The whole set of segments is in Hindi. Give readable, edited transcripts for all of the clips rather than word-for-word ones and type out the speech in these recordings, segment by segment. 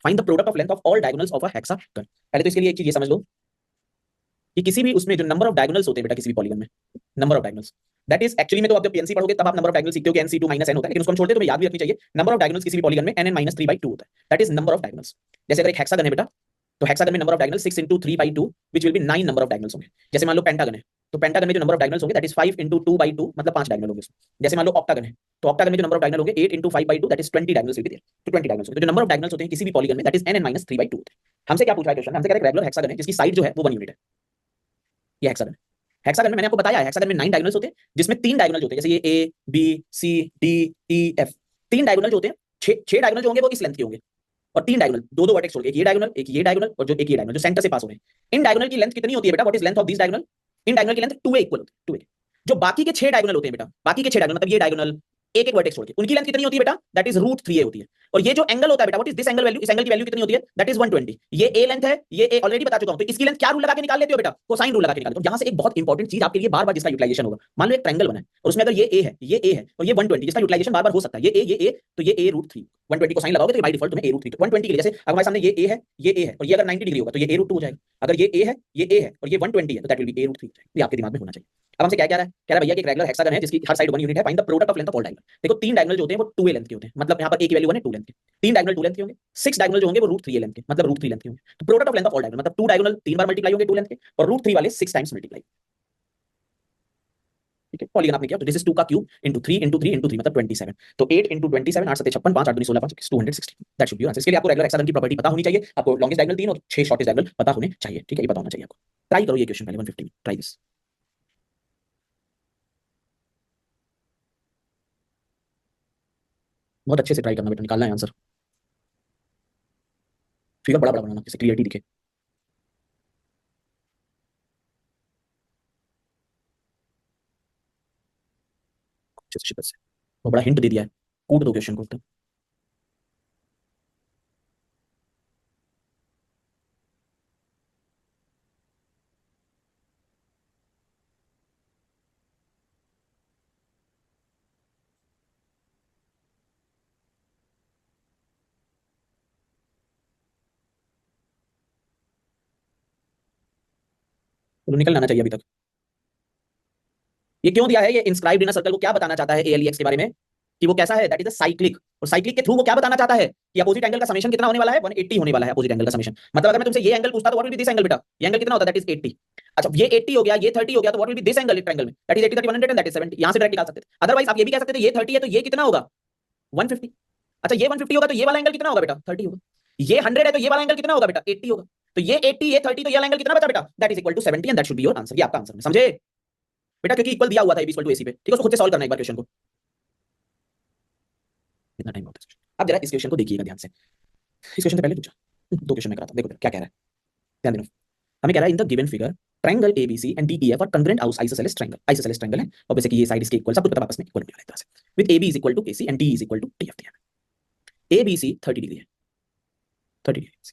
Find the product of length of all diagonals of a hexagon. पहले तो इसके लिए एक चीज ये समझ लो कि किसी भी उसमें जो नंबर ऑफ डायगोनल्स होते हैं बेटा, किसी भी पॉलीगन में number of diagonals, that is actually में तो आप जब पीएनसी पढ़ोगे तब आप नंबर ऑफ डायगोनल्स सीखते हो कि NC2 -n होता है, लेकिन उसको हम छोड़ते हैं, तुम्हें याद भी रखनी चाहिए नंबर ऑफ डायगोनल्स किसी भी पॉलीगन में nn - 3/2 होता है, that is number of diagonals. जैसे अगर एक हेक्सागन है बेटा, तो हेक्सागन में number of diagonals 6 × 3/2 which will be 9 number of diagonals होंगे। जैसे मान लो पेंटागन है, तो पेंटागन में जो नंबर ऑफ डायगोनल्स होंगे दैट इज 5 × 2/2 मतलब 5 डायगोनल होंगे उसमें। जैसे मान लो ऑक्टागन है, तो ऑक्टागन में जो नंबर ऑफ डायगोनल होंगे 8 × 5/2 that is 20 diagonals will be there, तो 20 डायगोनल्स होंगे। तो जो नंबर ऑफ डायगोनल्स होते हैं किसी भी पॉलीगन में दैट इज nn - 3/2 होते हैं। हमसे क्या पूछ रहा है क्वेश्चन, हमसे कह रहा है रेगुलर हेक्सागन है जिसकी साइड जो है वो 1 यूनिट है, ये हेक्सागन। हेक्सागन में मैंने आपको बताया है हेक्सागन में 9 डायगोनल्स होते हैं, जिसमें 3 डायगोनल होते हैं, जैसे ये A B C D E F, 3 diagonal जो होते हैं, 6 डायगोनल जो होंगे वो इस लेंथ के होंगे, और 3 डायगोनल, दो वर्टेक्स छोड़ के, एक ये डायगोनल, एक ये डायगोनल और जो एक ये डायगोनल जो सेंटर से पास हो रहे हैं। इन डायगोनल की लेंथ कितनी होती है बेटा, what is length of this diagonal, in diagonal की लेंथ 2a इक्वल होती है, 2a। जो बाकी के 6 डायगोनल होते हैं बेटा, बाकी के 6 डायगोनल मतलब ये डायगोनल एक एक वर्टेक्स छोड़ के, उनकी लेंथ कितनी होती है बेटा, दैट इज √3a होती है। और ये जो एंगल होता है बेटा, what is this angle value, इस एंगल की वैल्यू कितनी होती है, दैट इज 120। ये a लेंथ है, ये a ऑलरेडी बता चुका हूं, तो इसकी लेंथ क्या रूल लगा के निकाल लेते हो बेटा, कोसाइन रूल लगा के निकाल। तो यहां से एक बहुत इंपॉर्टेंट चीज आपके लिए बार बार जिसका यूटिलाइजेशन होगा, मान लो एक ट्रायंगल बना है और उसमें अगर ये a है, ये a है और ये 120, जिसका यूटिलाइजेशन बार बार हो सकता है, ये a तो ये a√3, 120 को साइन लगाओगे तो बाय डिफॉल्ट तुम्हें a√3, तो 120 के लिए जैसे अगर हमारे सामने ये a है, ये a है और ये अगर 90 डिग्री होगा तो ये a√2 हो जाएगा। अगर ये a है, ये a है और ये 120 है तो दैट विल बी a√3। ये आपके दिमाग में होना चाहिए। अब हमसे क्या कह रहा है, कह रहा है भैया कि एक रेगुलर हेक्सागन है जिसकी हर साइड 1 यूनिट है, find the product of length of all diagonal. देखो 3 डायगोनल जो होते हैं वो 2a लेंथ के होते हैं, मतलब यहां पर a की वैल्यू 1 है, 2 लेंथ के। 3 डायगोनल 2 लेंथ के होंगे, 6 डायगोनल जो होंगे वो √3a लेंथ के, मतलब √3 लेंथ के होंगे। तो product of length of all diagonal मतलब 2 डायगोनल 3 बार मल्टीप्लाई होंगे 2 लेंथ के, और √3 वाले 6 टाइम्स मल्टीप्लाई। ठीक है, पॉलीगन आपने किया तो दिस इज 2 का क्यूब × 3 × 3 × 3 मतलब 27। तो 8 × 27 8 7 56 5 8 2 16 5 260, दैट शुड बी आंसर। इसके लिए आपको रेगुलर हेक्सागन की प्रॉपर्टी पता होनी चाहिए, आपको लॉन्गेस्ट डायगोनल 3 और 6 शॉर्टेस्ट डायगोनल पता होने चाहिए। ठीक है, ये पता होना चाहिए आपको। ट्राई करो ये क्वेश्चन पहले 150 में, ट्राई दिस। बहुत अच्छे से ट्राई करना बेटा, निकालना है आंसर। फिगर बड़ा बड़ा बनाना जिससे क्लियरिटी दिखे। शिद्दत से वो बड़ा हिंट दे दिया है, कूट दो क्वेश्चन को एकदम। तो निकल आना चाहिए अभी तक। ये क्यों दिया है, ये इंस्क्राइब्ड इन अ सर्कल को क्या बताना चाहता है ALEX के बारे में, कि वो कैसा है, दैट इज अ साइक्लिक। और साइक्लिक के थ्रू वो क्या बताना चाहता है कि अपोजिट एंगल का समेशन कितना होने वाला है, 180 होने वाला है अपोजिट एंगल का समेशन। मतलब अगर मैं तुमसे ये एंगल पूछता तो what will be this angle बेटा, ये एंगल कितना होता है, दैट इज 80। अच्छा ये 80 हो गया, ये 30 हो गया, तो what will be this angle triangle में, that is 80 30 100 and that is 70। यहां से डायरेक्ट निकाल सकते थे। अदरवाइज आप ये भी कह सकते थे ये 30 है तो ये कितना होगा, 150। अच्छा ये 150 होगा तो ये वाला एंगल कितना होगा बेटा, 30 होगा। ये 100 है तो ये वाला एंगल कितना होगा बेटा, 80 होगा। तो ये 80 ये 30 तो ये वाला एंगल कितना बचा बेटा, that is equal to 70 and that should be your answer. ये आपका आंसर है, समझे बेटा, क्योंकि इक्वल दिया हुआ था AB = AC पे। ठीक है, उसको खुद से सॉल्व करना एक बार क्वेश्चन को, कितना टाइम होता है। अब जरा इस क्वेश्चन को देखिएगा ध्यान से, इस क्वेश्चन से पहले पूछा, दो क्वेश्चन में करा था, देखो क्या कह रहा है, ध्यान देना। हमें कह रहा है in the given figure triangle ABC and DEF are congruent isosceles triangle. Isosceles triangle है और जैसे कि ये साइड इसके इक्वल, सब कुछ पता आपस में इक्वल होने वाला है तरह से, with AB is equal to AC and DE is equal to DF दिया है। ABC 30 डिग्री है, 30 डिग्री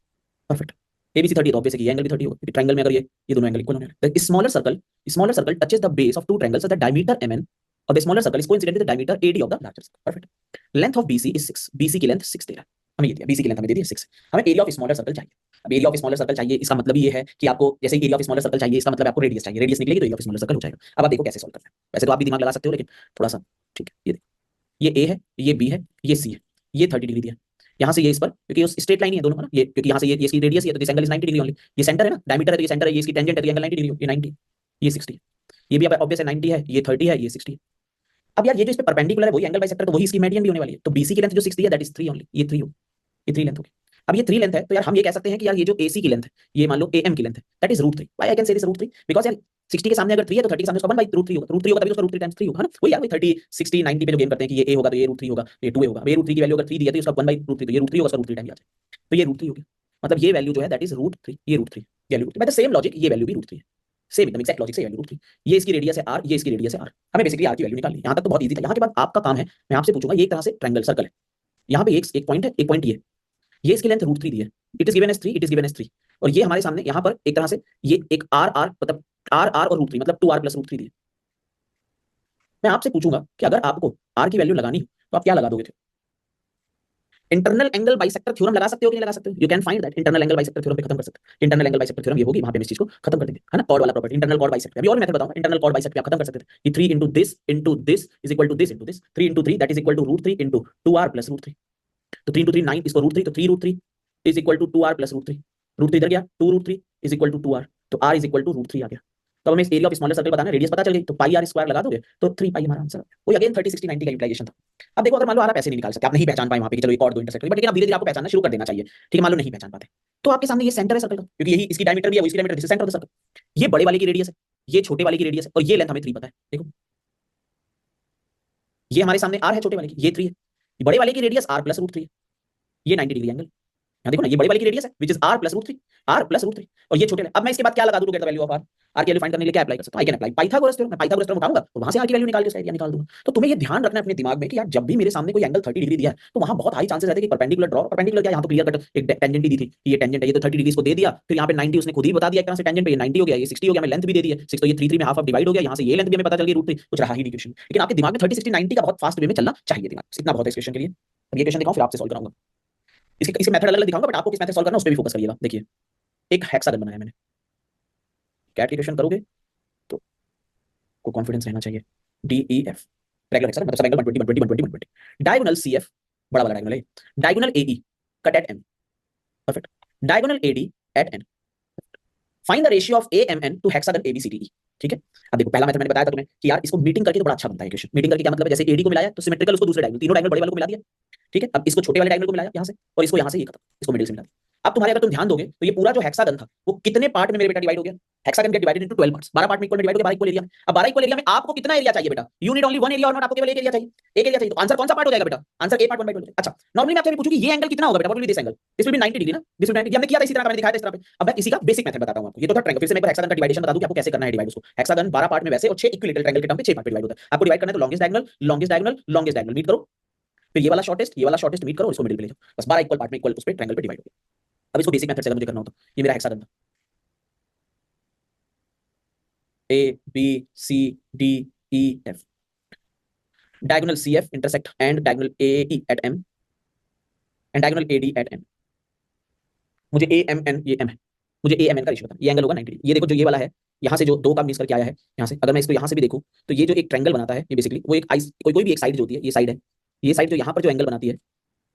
परफेक्ट। ABC 30 तो ऑब्वियस है कि ये एंगल भी 30 होगा, क्योंकि ट्रायंगल में अगर ये दोनों एंगल इक्वल होने वाले हैं। The smaller circle touches the base of two triangles so that diameter MN और the smaller circle is coincident with the diameter AD of the larger circle. Perfect. Length of BC is 6, BC की लेंथ 6 दे रहा है हमें, ये दिया BC की लेंथ हमें दे दी है 6। हमें एरिया ऑफ स्मॉलर सर्कल चाहिए। अब एरिया ऑफ स्मॉलर सर्कल चाहिए, इसका मतलब ये है कि आपको जैसे एरिया ऑफ स्मॉलर सर्कल चाहिए, इसका मतलब आपको रेडियस चाहिए, रेडियस निकलेगी तो एरिया ऑफ स्मॉलर सर्कल हो जाएगा। अब आप देखो कैसे सॉल्व करना है, वैसे तो आप भी दिमाग लगा सकते हो लेकिन थोड़ा सा, ठीक है। ये देखो, ये A है, ये B है, ये C है, ये 30 डिग्री दिया। यहाँ से ये इस पर, क्योंकि स्ट्रेट लाइन ही है दोनों, है ना, ये क्योंकि यहाँ से ये इसकी रेडियस है तो this angle is 90 degree only. ये सेंटर है ना, डायमीटर है तो ये सेंटर है, ये इसकी टेंजेंट है तो ये एंगल 90 डिग्री, ये 90, ये 60 है। ये भी ऑब्वियस है 90 है, ये 30 है, ये 60 है। अब यार ये जो इस पे परपेंडिकुलर है वही एंगल बाइसेक्टर, तो वही इसकी मीडियन भी होने वाली है। तो BC की लेंथ जो 60 है दैट इज 3 ओनली, ये 3 हो, ये 3 लेंथ होगी। अब ये 3 लेंथ है तो यार हम ये कह सकते हैं कि यार ये जो AC की लेंथ है, ये मान लो AM की लेंथ है, that is √3। Why I can say this √3, because यार 60 के सामने अगर 3 है तो 30 के सामने उसका 1/√3 होगा, √3 होगा तभी उसका √3 टाइम्स 3 होगा, है ना। वही यार वही 30 60 90 पे जो गेम करते हैं कि ये A होगा तो ये √3 होगा, ये 2A होगा। ये √3 की वैल्यू अगर 3 दी है तो इसका 1/√3, तो ये √3 होगा, उसका √3 टाइम आ जाए, तो ये √3 हो गया। मतलब ये वैल्यू जो है दैट इज √3, ये √3, ये value by the same logic ये वैल्यू भी √3 है, सेम एकदम एक्जैक्ट लॉजिक से वैल्यू √3। ये इसकी रेडियस है R, ये इसकी रेडियस है R। हमें बेसिकली R की वैल्यू निकालनी है। यहां तक तो बहुत इजी था। यहां के बाद आपका काम है, मैं आपसे पूछूंगा, ये एक तरह से ट्रायंगल सर्कल है, यहाँ पे एक पॉइंट है, एक पॉइंट ये इसकी लेंथ √3 दी है, it is given as 3, it is given as 3। और ये हमारे सामने यहाँ पर एक तरह से ये एक R मतलब R और √3 मतलब 2R + √3 दी है। मैं आपसे पूछूंगा कि अगर आपको R की वैल्यू लगानी हो तो आप क्या लगा दोगे थे, इंटरनल एंगल बाइसेक्टर थ्योरम लगा सकते हो कि नहीं लगा सकते हो? You can find that internal angle bisector theorem पे खत्म कर सकते हो। इंटरनल एंगल बाइसेक्टर थ्योरम ये होगी, वहां पे हम इस चीज को खत्म कर देंगे, है ना। कॉर्ड वाला प्रॉपर्टी, इंटरनल कॉर्ड बाइसेक्टर, अभी और मेथड बताऊंगा। इंटरनल कॉर्ड बाइसेक्टर आप खत्म कर सकते थे कि 3 into this is equal to this into this, 3 into 3 that is equal to root 3 into 2r plus root 3। तो 3 into 3 9, इसको root 3, तो 3 root 3 is equal to 2r plus root 3। root 3 इधर गया, 2 root 3 is equal to 2r, तो r is equal to root 3 आ गया। तो हमें एरिया ऑफ स्मॉलर सर्कल बताना है, रेडियस पता चल गई, तो पाई आर स्क्वायर लगा दोगे तो 3 पाई हमारा आंसर। वो अगेन 30 60 90 का यूटिलाइजेशन था। अब देखो, अगर मान लो आप ऐसे नहीं निकाल सकते, आप नहीं पहचान पाए वहां पे कि चलो एक और दो इंटरसेक्ट, बट लेकिन आप धीरे धीरे आपको पहचानना शुरू कर देना चाहिए, ठीक है। मान लो नहीं पहचान पाते, तो आपके सामने ये सेंटर है सर्कल का, क्योंकि यही इसकी डायमीटर भी है, वो इसकी diameter, this is centre of the circle. ये बड़े वाले की रेडियस है, ये छोटे वाले की रेडियस है, और ये लेंथ हमें 3 पता है। देखो ये हमारे सामने r है, छोटे वाले की ये 3 है, बड़े वाले की रेडियस r प्लस रूट 3 है, ये 90 डिग्री एंगल। यहाँ देखो ना, ये बड़ी वाली की रेडियस है which is r plus root 3, r plus root 3, और ये छोटे। अब मैं इसके बाद क्या लगा दूं to get the value of r? r की वैल्यू फाइंड करने के लिए क्या अप्लाई कर सकता हूं? I can apply Pythagoras theorem. मैं पाइथागोरस थ्योरम उठाऊंगा और वहां से r की वैल्यू निकाल के उसका एरिया निकाल दूंगा। तो तुम्हें ये ध्यान रखना है अपने दिमाग में कि यार जब भी मेरे सामने कोई एंगल 30 डिग्री दिया है, तो वहां बहुत हाई चांसेस रहते हैं कि परपेंडिकुलर ड्रॉ, परपेंडिकुलर क्या, यहाँ तो क्लियर कट एक टेंजेंट ही दी थी कि ये टेंजेंट है, ये तो 30 डिग्री इसको दे दिया, फिर यहाँ पे 90 उसने खुद ही बता दिया एक तरह से टेंजेंट पे, ये 90 हो गया, ये 60 हो गया, मैं लेंथ भी दे दी है 6, तो ये 3 3 में हाफ ऑफ डिवाइड हो गया, यहाँ से ये लेंथ भी हमें पता चल गई रूट 3, कुछ रहा ही नहीं क्वेश्चन। लेकिन आपके दिमाग में 30 60 90 का बहुत फास्ट वे में चलना चाहिए दिमाग, इतना बहुत है इस क्वेश्चन के लिए। अब ये क्वेश्चन दिखाऊं फिर आपसे सॉल्व कराऊंगा। इसके मेथड अलग अलग दिखाऊंगा, बट आपको किस मेथड सॉल्व करना है उस पर भी फोकस करिएगा। देखिए एक हेक्सागन बनाया मैंने, कैट की क्वेश्चन करोगे तो को कॉन्फिडेंस रहना चाहिए। D E F regular hexagon, मतलब सब एंगल 120 120 120 120, डायगोनल सी एफ, बड़ा वाला डायगोनल है, diagonal A E cut at M, perfect, diagonal A D at N, find the ratio of A M N to hexagon A B C D E. ठीक है, अब देखो पहला मेथड मैंने बताया था तुम्हें कि यार इसको मीटिंग करके तो बड़ा अच्छा बनता है क्वेश्चन। मीटिंग करके क्या मतलब है, जैसे एडी को मिलाया तो सिमेट्रिकल उसको दूसरे डायगोनल, तीनों डायगोनल बड़े वाले को मिला दिया, ठीक है। अब इसको छोटे वाले डायगोनल को मिलाया यहाँ से, और इसको यहाँ से ये खत्म, इसको मिडिल से मिला दिया। अब तुम्हारे अगर तुम ध्यान दोगे तो ये पूरा जो हेक्सागन था वो कितने पार्ट में मेरे बेटा डिवाइड हो गया? Hexagon gate divided into 12 parts, 12 part में इक्वल डिवाइड हो गया 12 इक्वल एरिया में। अब 12 इक्वल एरिया में आपको कितना एरिया चाहिए बेटा? You need only one area और नॉट, आपको केवल एक एरिया चाहिए, एक एरिया चाहिए। तो आंसर कौन सा पार्ट हो जाएगा बेटा? Answer A part 1/12। अच्छा, नॉर्मली मैं आपसे पूछूं कि ये एंगल कितना होगा बेटा? What will be this angle? This will be 90 degree ना, दिस विल बी 90। हमने किया था इसी तरह का, मैंने दिखाया था इस तरह पे। अब मैं इसी का बेसिक मेथड बताता हूं आपको। ये तो था ट्रायंगल, फिर से मैं एक बार हेक्सागन का डिवाइडेशन बता दूं कि आपको कैसे करना है डिवाइड उसको। हेक्सागन 12 पार्ट में वैसे, और 6 इक्विलेटरल ट्रायंगल के टर्म पे 6 पार्ट में डिवाइड होता है। आपको डिवाइड करना है तो longest diagonal longest diagonal longest diagonal meet करो, फिर ये वाला शॉर्टेस्ट, ये वाला शॉर्टेस्ट मीट करो, इसको मिडिल पे ले जाओ, बस 12 इक्वल पार्ट में इक्वल उस पे ट्रायंगल पे डिवाइड हो गया। अब इसको बेसिक मेथड से अगर मुझे करना हो तो ये मेरा हेक्सागन था, A B C D E F, diagonal C F intersect and diagonal A E at M and diagonal A D at N. मुझे ए एम एन, ये एम है, मुझे ए एम एन का रेशियो बताना। ये एंगल होगा 90 डिग्री। ये देखो जो ये वाला है, यहाँ से जो दो का मिस करके आया है यहाँ से, अगर मैं इसको यहाँ से भी देखूँ तो ये जो एक ट्रायंगल बनाता है, ये बेसिकली वो एक आइस, कोई भी एक साइड जो होती है, ये साइड है, ये साइड जो यहाँ पर जो एंगल बनाती है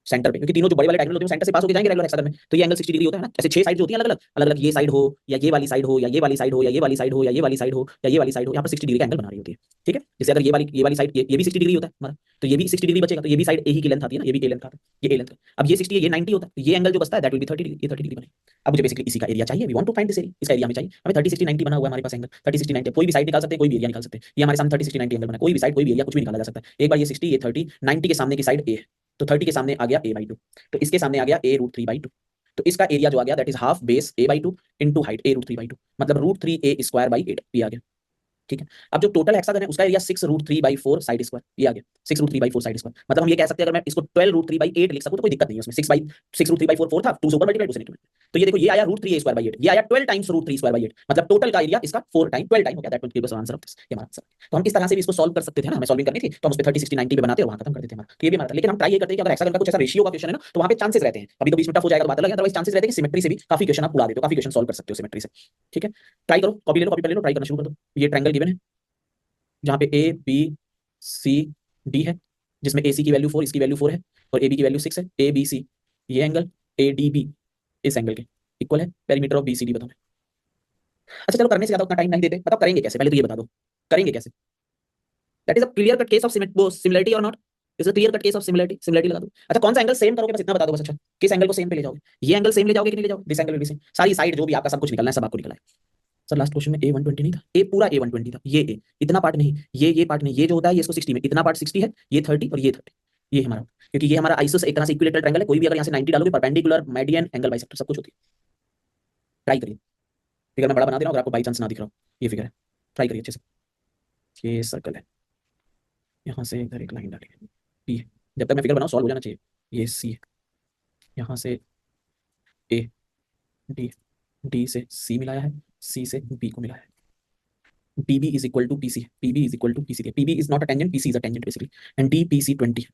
सेंटर पे, क्योंकि तीनों जो बड़े वाले डायगोनल होते हैं सेंटर से पास होकर जाएंगे रेगुलर हेक्सागन में, तो ये एंगल 60 डिग्री होता है ना। ऐसे 6 साइड जो होती हैं अलग अलग अलग अलग, ये साइड हो या ये वाली साइड हो या ये वाली साइड हो या ये वाली साइड हो या ये वाली साइड हो या ये वाली साइड हो, यहाँ पर 60 डिग्री का एंगल बना रही होती है, ठीक है। जैसे अगर ये वाली साइड, ये भी 60 डिग्री होता है हमारा, तो ये भी 60 डिग्री बचेगा, तो ये भी साइड ए ही की लेंथ आती है ना, ये भी ए लेंथ आता है, ये ए लेंथ। अब ये 60 है, ये 90 होता है, तो ये एंगल जो बचता है दैट विल बी 30 डिग्री, ये 30 डिग्री बनेगा। अब मुझे बेसिकली इसी का एरिया चाहिए, we want to find this area, इसका एरिया हमें चाहिए। हमें 30 60 90 बना हुआ है हमारे पास एंगल 30 60 90, कोई भी साइड निकाल सकते हैं, कोई भी एरिया निकाल सकते हैं। ये हमारे सामने 30 60 90 एंगल बना, कोई भी साइड कोई भी एरिया कुछ भी निकाला जा सकता है। एक बार ये 60 ये 30, 90 के सामने की साइड ए है, तो 30 के सामने आ गया a/2, तो इसके सामने आ गया a√3/2, तो इसका एरिया जो आ गया that is half base a/2 into height a√3/2, मतलब √3a²/8 ये आ गया, ठीक है। अब जो टोटल हेक्सागन है उसका एरिया 6√3/4 साइड स्क्वायर, ये आ गया 6√3/4 साइड स्क्वायर। मतलब हम ये कह सकते हैं अगर मैं इसको 12√3/8 लिख सकूं तो कोई दिक्कत नहीं है उसमें। 6√3/4 4 था, 2 से ऊपर मल्टीप्लाई 2 से नीचे, तो ये देखो ये आया √3a²/8, ये आया 12 टाइम्स √3²/8, मतलब टोटल का एरिया इसका 4 टाइम 12 टाइम हो गया, that will give us answer of this, ये हमारा आंसर। तो हम इस तरह से भी इसको सॉल्व कर सकते थे ना, हमें सॉल्विंग करनी थी तो हम उस पे 30 60 90 पे बनाते और वहां खत्म कर देते हमारा, तो ये भी हमारा था। लेकिन हम ट्राई ये करते हैं कि अगर हेक्सागन का कुछ ऐसा रेशियो का क्वेश्चन है ना तो वहां पे चांसेस रहते हैं, अभी तो 20 मिनट टफ हो जाएगा तो बात अलग है, अदरवाइज चांसेस रहते हैं कि सिमेट्री से भी काफी क्वेश्चन आप उड़ा देते हो, काफी क्वेश्चन सॉल्व कर सकते हो सिमेट्री से, ठीक है। ट्राई करो, कॉपी ले लो, कॉपी पे ले लो, ट्राई करना शुरू कर दो। ये ट्रायंगल गिवन है जहाँ पे ए बी सी डी है, जिसमें ए सी की वैल्यू 4, इसकी वैल्यू 4 है, और ए बी की वैल्यू 6 है। ए बी सी, ये एंगल ए डी बी इस एंगल के इक्वल है, perimeter of B C D बताओ। अच्छा चलो, करने से ज्यादा उतना टाइम नहीं देते, बताओ करेंगे कैसे, पहले तो ये बता दो करेंगे कैसे। That is a clear cut case of similarity और not, is a clear cut case of similarity, similarity लगा दो। अच्छा कौन सा एंगल सेम करोगे, बस इतना बता दो बस। अच्छा किस एंगल को सेम पे ले जाओगे, ये एंगल सेम ले जाओगे कि नहीं ले जाओगे? This angle will be same, सारी साइड जो भी आपका सब कुछ निकलना है सब आपको निकलना है। सर लास्ट क्वेश्चन में a120 नहीं था, ए पूरा a120 था, ये ए इतना पार्ट नहीं, ये पार्ट नहीं, ये जो होता है ये इसको 60 में, इतना पार्ट 60 है, ये 30 और ये 30, ये हमारा, क्योंकि ये हमारा आइसोस एक तरह से इक्विलेटरल ट्रायंगल है, कोई भी अगर यहाँ से 90 डालोगे परपेंडिकुलर मीडियन एंगल बाइसेक्टर सब कुछ होती है। ट्राई करिए, फिगर मैं बड़ा बना दे रहा हूँ अगर आपको बाई चांस ना दिख रहा हो, ये फिगर है, ट्राई करिए अच्छे से। ये सर्कल है, यहाँ से इधर एक लाइन डालिए, बी है, जब तक मैं फिगर बनाऊँ सॉल्व हो जाना चाहिए। ये सी है, यहाँ से ए डी, डी से सी मिलाया है, सी से बी को मिलाया है, PB is equal to PC, PB is equal to PC, PB is not a tangent, PC is a tangent basically, and DPC 20,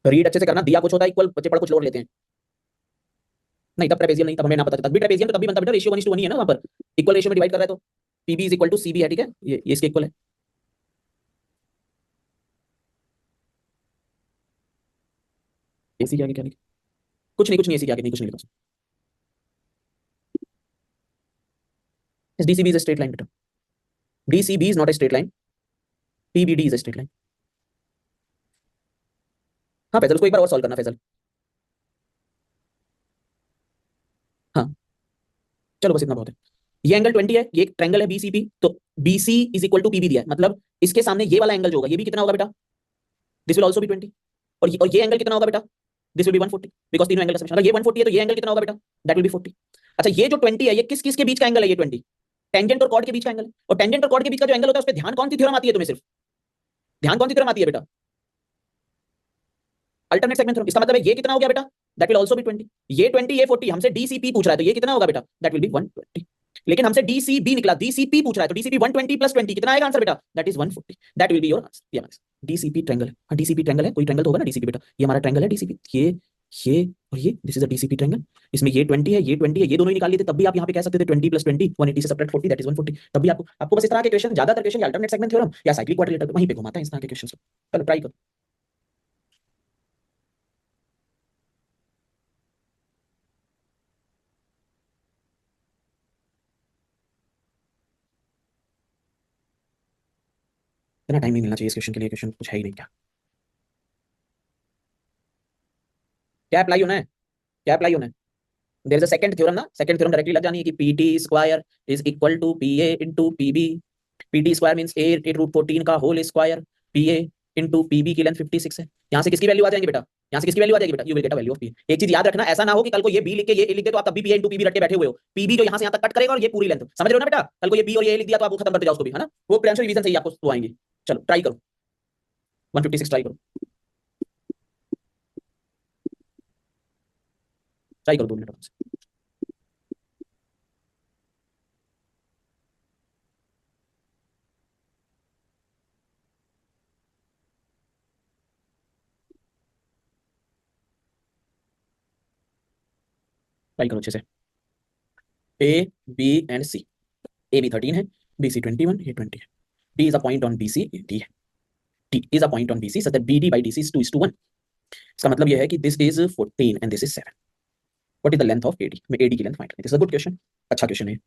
read अच्छे से करना, दिया कुछ होता है इक्वल, बच्चे पढ़ कुछ लोड लेते हैं। नहीं तब ट्रेपेजियम नहीं, तब हमें ना पता था, तब भी ट्रेपेजियम तो तब भी बनता बेटा, रेशियो 1:1 ही है ना वहां पर, इक्वल रेशियो में डिवाइड कर रहा है, तो PB is equal to CB है, ठीक है, ये इसके इक्वल है। एसी के आगे क्या लिखा, कुछ नहीं एसी के आगे नहीं, कुछ नहीं लिखा। DCB is a straight line बेटा, DCB is not a straight line, PBD is a straight line. हाँ फैजल, उसको एक बार और सॉल्व करना फैजल। हाँ चलो बस इतना बहुत है। ये एंगल 20 है, ये एक ट्रायंगल है बीसीपी, तो BC is equal to PB दिया है, मतलब इसके सामने ये वाला एंगल जो होगा ये भी कितना होगा बेटा, दिस विल आल्सो बी 20, और ये एंगल कितना होगा बेटा, दिस विल बी 140, बिकॉज़ तीनों एंगल का समेशन, अगर ये 140 है तो ये एंगल कितना होगा बेटा, दैट विल बी 40। अच्छा ये जो 20 है ये किस किस के बीच का एंगल है, ये 20 टेंजेंट और कॉर्ड के बीच का एंगल है, और टेंजेंट और कॉर्ड के बीच का जो एंगल होता है उस पे ध्यान कौन सी थ्योरम आती है तुम्हें, सिर्फ ध्यान कौन सी थ्योरम आती है बेटा, अल्टरनेट सेगमेंट थ्योरम। इसका मतलब है ये कितना हो गया बेटा, दैट विल आल्सो बी 20, ये 20 ये 40, हमसे डीसीपी पूछ रहा है तो ये कितना होगा बेटा, दैट विल बी 120, लेकिन हमसे डीसीबी निकला, डीसीपी पूछ रहा है तो डीसीबी 120 प्लस 20 कितना आएगा आंसर बेटा, that is 140, that will be your answer. ये हमारा डीसीपी ट्रायंगल है, हाँ डीसीपी ट्रायंगल है, कोई ट्रायंगल तो होगा ना डीसीपी बेटा, ये हमारा ट्रायंगल है डीसीपी, ये और ये, this is a DCP triangle, इसमें ये 20 है, ये 20 है, ये दोनों ही निकाल लिए थे, तब भी आप यहाँ पे कह सकते थे 20 प्लस 20 180 से सब्ट्रैक्ट 40 दैट इज 140, तब भी आपको बस इस तरह के क्वेश्चन, ज्यादातर क्वेश्चन अल्टरनेट सेगमेंट थ्योरम या साइक्लिक क्वाड्रिलेटरल वहीं पे घुमाता है इस तरह के क्वेश्चन। चलो ट्राई करो। इतना टाइम नहीं मिलना चाहिए इस क्वेश्चन के लिए, क्वेश्चन कुछ है ही नहीं क्या, क्या अप्लाई होना है, क्या अप्लाई होना है, there is a second theorem ना, सेकंड थ्योरम डायरेक्टली लग जानी है कि PT square is equal to PA into PB, PT square means 8 root 14 का whole square, PA into PB की लेंथ 56 है, यहां से किसकी वैल्यू आ जाएगी बेटा, यहां से किसकी वैल्यू आ जाएगी बेटा, you will get a value of P. एक चीज याद रखना, ऐसा ना हो कि कल को ये बी लिख के ये ए लिख दे तो आप तब भी पी इनटू पीबी रट के बैठे हुए हो, पीबी जो यहां से यहां तक कट करेगा और ये पूरी लेंथ, समझ रहे हो ना बेटा, कल को ये बी और ये ए लिख दिया तो आप वो खत्म करते जाओ उसको भी, है ना, वो प्रियांशु रिवीजन से ही आपको वो आएंगे। चलो ट्राई करो, 156 ट्राई करो, ट्राई करो 2 मिनट आराम से। ट्राई करो अच्छे से। A B and C, A B 13 है, बी सी 21, ये 20 है, D is a point on B C, D है, D is a point on B C such that B D by D C is 2:1। इसका मतलब यह है कि this is 14 and this is 7, what is the length of AD, मैं एडी की लेंथ फाइंड करनी, this is a good question, अच्छा क्वेश्चन है।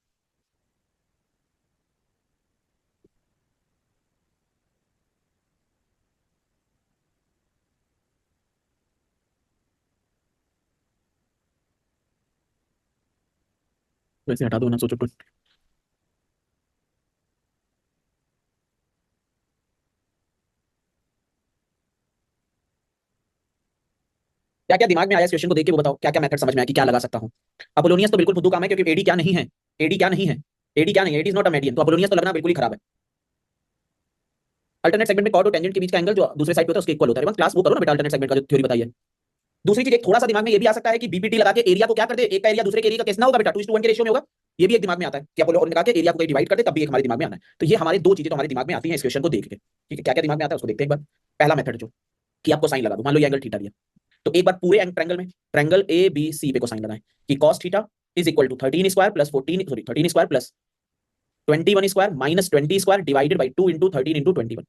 वैसे हटा दो ना, सोचो क्या क्या दिमाग में आया इस क्वेश्चन को देख के, वो बताओ क्या क्या मेथड समझ में आया कि क्या लगा सकता हूँ। अपोलोनियस तो बिल्कुल फुद्दू काम है, क्योंकि एडी क्या नहीं है, एडी क्या नहीं है, एडी क्या नहीं है, AD is not a median, तो अपोलोनियस तो लगना बिल्कुल ही खराब है। अल्टरनेट सेगमेंट में कॉर्ड और टेंजेंट के बीच का एंगल जो दूसरे साइड पे होता है उसके इक्वल होता है, बस क्लास वो करो ना बेटा, अल्टरनेट सेगमेंट का जो थ्योरी बताई है। दूसरी चीज एक थोड़ा सा दिमाग में ये भी आ सकता है कि बीपीटी लगा के एरिया को क्या कर दे, एक का एरिया दूसरे के एरिया का कितना होगा बेटा, 2:1 के रेशियो में होगा, ये भी एक दिमाग में आता है कि अपोलो और लगा के एरिया को कहीं डिवाइड कर दे, तब भी एक हमारे दिमाग में आना है। तो ये हमारे दो चीजें तो हमारे दिमाग में आती हैं इस क्वेश्चन को देख के, ठीक है, क्या क्या दिमाग में आता है उसको देखते हैं एक बार। पहला मेथड जो कि आपको साइन लगा दो, मान लो ये एंगल थीटा दिया, तो एक बार पूरे ट्रायंगल में, ट्रायंगल ए बी सी पे को साइन लगाएं कि cos theta is equal to 13 square plus 14, sorry 13 square plus 21 square minus 20 square divided by 2 into 13 into 21।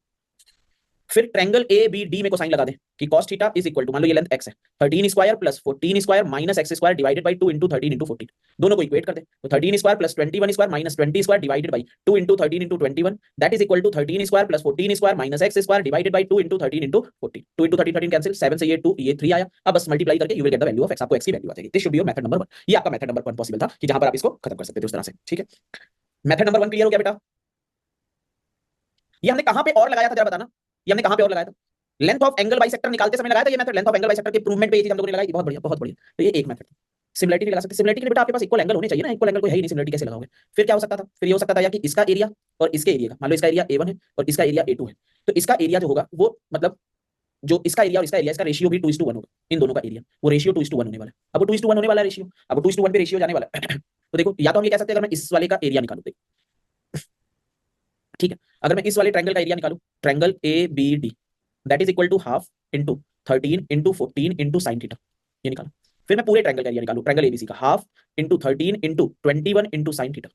फिर ट्रायंगल ए बी डी में को साइन लगा दें कि cos theta is equal to, मान लो ये लेंथ x है, 13 square plus 14 square minus x square divided by 2 into 13 into 14, दोनों को इक्वेट कर दे, तो 13 square plus 21 square minus 20 square divided by 2 into 13 into 21, that is equal to 13 square plus 14 square minus x square divided by 2 into 13 into 14, 2 into 13 13 cancel, 7 से ये 2 ये 3 आया, अब बस मल्टीप्लाई करके you will get the value of x, आपको x की वैल्यू आ जाएगी। This should be your method number 1, ये आपका मेथड नंबर 1 पॉसिबल था कि जहां पर आप इसको खत्म कर सकते थे उस तरह से, ठीक है। मेथड नंबर 1 क्लियर हो गया बेटा। ये हमने कहां पे और लगाया था जरा बताना, ये हमने कहां पे और लगाया था, लेंथ ऑफ एंगल बाइसेक्टर निकालते समय लगाया था ये method, length of angle bisector के इंप्रूवमेंट पे ये चीज हम लोगों ने लगाई, बहुत बढ़िया बहुत बढ़िया। तो ये एक मेथड था। सिमिलरिटी लगा सकते, सिमिलरिटी के लिए बेटा आपके पास इक्वल एंगल होने चाहिए ना, इक्वल एंगल कोई है ही नहीं, सिमिलरिटी कैसे लगाओगे। फिर क्या हो सकता था, फिर ये हो सकता था या कि इसका एरिया और इसके एरिया का, मान लो इसका एरिया A1 है और इसका एरिया A2 है, तो इसका एरिया जो होगा वो मतलब जो इसका एरिया और इसका एरिया, इसका रेशियो भी 2:1 होगा, इन दोनों का एरिया वो रेशियो 2:1 होने वाला है। अब वो 2:1 होने वाला है रेशियो, अब 2:1 पे रेशियो जाने वाला है तो देखो या तो हम ये कह सकते हैं अगर मैं इस वाले का एरिया निकालूं, ठीक है, अगर मैं इस वाले ट्रायंगल का एरिया निकालूं, triangle A B D that is equal to half into 13 into 14 into sine theta, ये निकाला। फिर मैं पूरे ट्रायंगल का एरिया निकालू, ट्रायंगल एबीसी का, half into 13 into 21 into sine theta.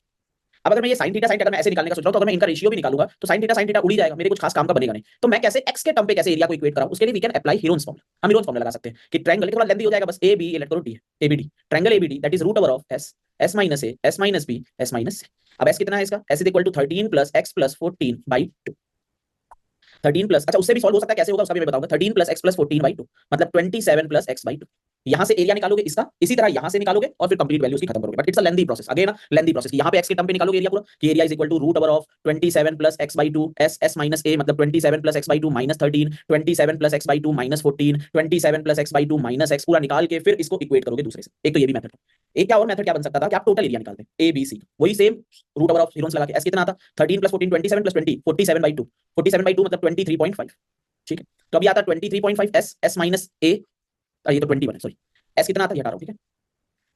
अब अगर मैं ये साइन थीटा साइन थीटा मैं ऐसे निकालने का सोच रहा हूं, तो अगर मैं इनका रेशियो भी निकालूंगा तो साइन थीटा उड़ ही जाएगा, मेरे कुछ खास काम का बनेगा नहीं। तो मैं कैसे एक्स के टर्म पे कैसे एरिया को इक्वेट कराऊं, उसके लिए we can apply Heron's formula. हम हीरोन्स फॉर्मूला लगा सकते हैं कि ट्रायंगल थोड़ा लेंथी हो जाएगा, बस ए बी लेट करो डी है, ABD, triangle ABD that is root over of S, S minus A, S minus B, S minus C. अब एस कितना है इसका, S is equal to 13 plus X plus 14/2, 13 plus, अच्छा उससे भी सॉल्व हो सकता है, कैसे होगा उसका भी मैं बताऊंगा। 13 प्लस एक्स प्लस 14/2 मतलब 27 प्लस x/2। यहां से एरिया निकालोगे इसका, इसी तरह यहां से निकालोगे और फिर कंप्लीट वैल्यू उसकी खत्म करोगे, but it's a lengthy process, again lengthy process. यहां पे x के टर्म पे निकालोगे एरिया पूरा, कि area is equal to root over of 27 plus x/2 s, s minus a मतलब 27 plus x/2 minus 13, 27 plus x/2 minus 14, 27 plus x/2 minus x, पूरा निकाल के फिर इसको इक्वेट करोगे दूसरे से। एक तो ये भी मेथड है। एक क्या और मेथड क्या बन सकता था कि आप टोटल एरिया निकालते हैं, a b c, वही same root over of Heron's लगा के। s कितना आता, 13 प्लस 14 27 प्लस 20 47/2, 47/2 मतलब 23.5, ठीक है। तो अभी आता 23.5 एस, एस माइनस ए, ये तो 21 है, सॉरी, एस कितना आता है, हटा रहा हूं, ठीक है।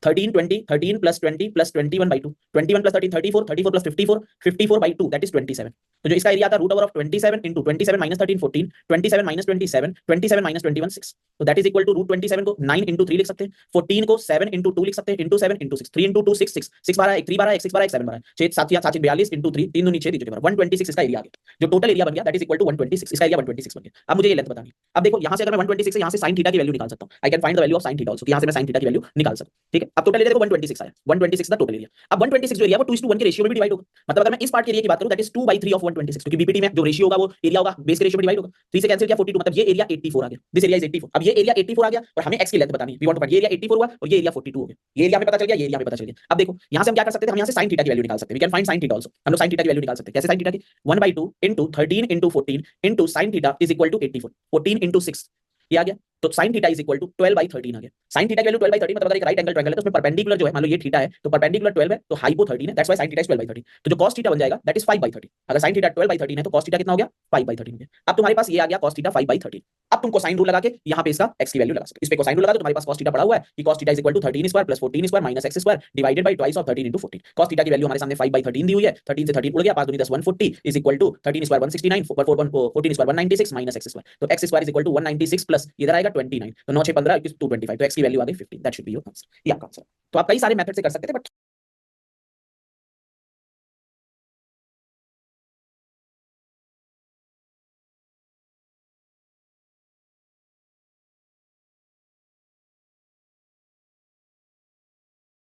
13 20, 13 plus 20 plus 21/2, 21 plus 13 34, 34 plus 54, 54/2 that is 27। तो जो इसका एरिया आता है root over of 27 into 27 minus 13 14, 27 minus 27, 27 minus 21 6, तो that is equal to root 27 को 9 इंटू 3 लिख सकते हैं, 14 को 7 इंटू 2 लिख सकते हैं, इंटू 7 इंटू 6, 3 इंटू 2 6 6 6 12 1 3 12 1 6 12 1 7 12 6 7 7 42 इंटू 3 3 2 6 दीजिए 126 इसका एरिया आ गया। जो टोटल एरिया बन गया दैट इज इक्वल टू 126, इसका एरिया 126 बन गया। अब मुझे ये लेंथ बतानी है। अब देखो यहां से अगर मैं 126 से यहां से sin थीटा की वैल्यू निकाल सकता हूं, I can find the value of sin theta also, यहां से मैं sin थीटा की वैल्यू निकाल सकूं, ठीक है। अब टोटल एरिया देखो 126 आया, 126 द टोटल एरिया। अब 126 जो एरिया वो 2:1 के रेशियो में भी डिवाइड होगा, मतलब अगर मैं इस पार्ट के एरिया की बात करूं दैट इज 2/3 ऑफ 126, क्योंकि बीपीटी में जो रेशियो होगा वो एरिया होगा बेस के रेशियो में डिवाइड होगा। 3 से कैंसिल किया 42, मतलब ये एरिया 84 आ गया, दिस एरिया इज 84। अब ये एरिया 84 आ गया और हमें x की लेंथ बतानी है, वी वांट टू फाइंड, ये एरिया 84 हुआ और ये एरिया 42 हो गया, ये एरिया हमें पता चल गया, ये एरिया हमें पता चल गया। अब देखो यहां से हम क्या कर सकते हैं, हम यहां से sin थीटा की वैल्यू निकाल सकते हैं, we can find sin theta also. हम लोग sin थीटा की वैल्यू निकाल सकते हैं, कैसे sin थीटा की, 1/2 into 13 into 14 into sin theta is equal to 84, 14 into 6 ये आ गया, तो sin theta is equal to 12/13 आ गया। sin थीटा की वैल्यू 12/13 मतलब अगर एक राइट एंगल ट्रायंगल है तो उसमें परपेंडिकुलर जो है, मान लो ये थीटा है तो परपेंडिकुलर 12 है तो हाइपो 13 है, that's why sin theta is 12/13। तो जो cos थीटा बन जाएगा दैट इज 5/13। अगर sin थीटा 12/13 है तो cos थीटा कितना हो गया, 5/13 हो गया। अब तुम्हारे पास ये आ गया cos थीटा 5/13। अब तुम कोसाइन रूल लगा के यहाँ पे इसका x की वैल्यू लगा सकते हो, इस पे कोसाइन रूल लगा दो, तुम्हारे पास cos थीटा पड़ा हुआ है कि cos theta is equal to 13 square plus 14 square minus x square divided by twice of 13 into 14। cos theta की वैल्यू हमारे सामने 5/13 दी हुई है, 13 से 13 उड़ गया, 5 दूनी 10 140 is equal to 13 square 169 14 square 196 minus x square, तो x square is equal to 196 plus इधर आएगा 29, तो 9 6 15 225, तो x की वैल्यू आ गई 15, that should be your answer, ये आपका आंसर। तो आप कई सारे मेथड से कर सकते थे बट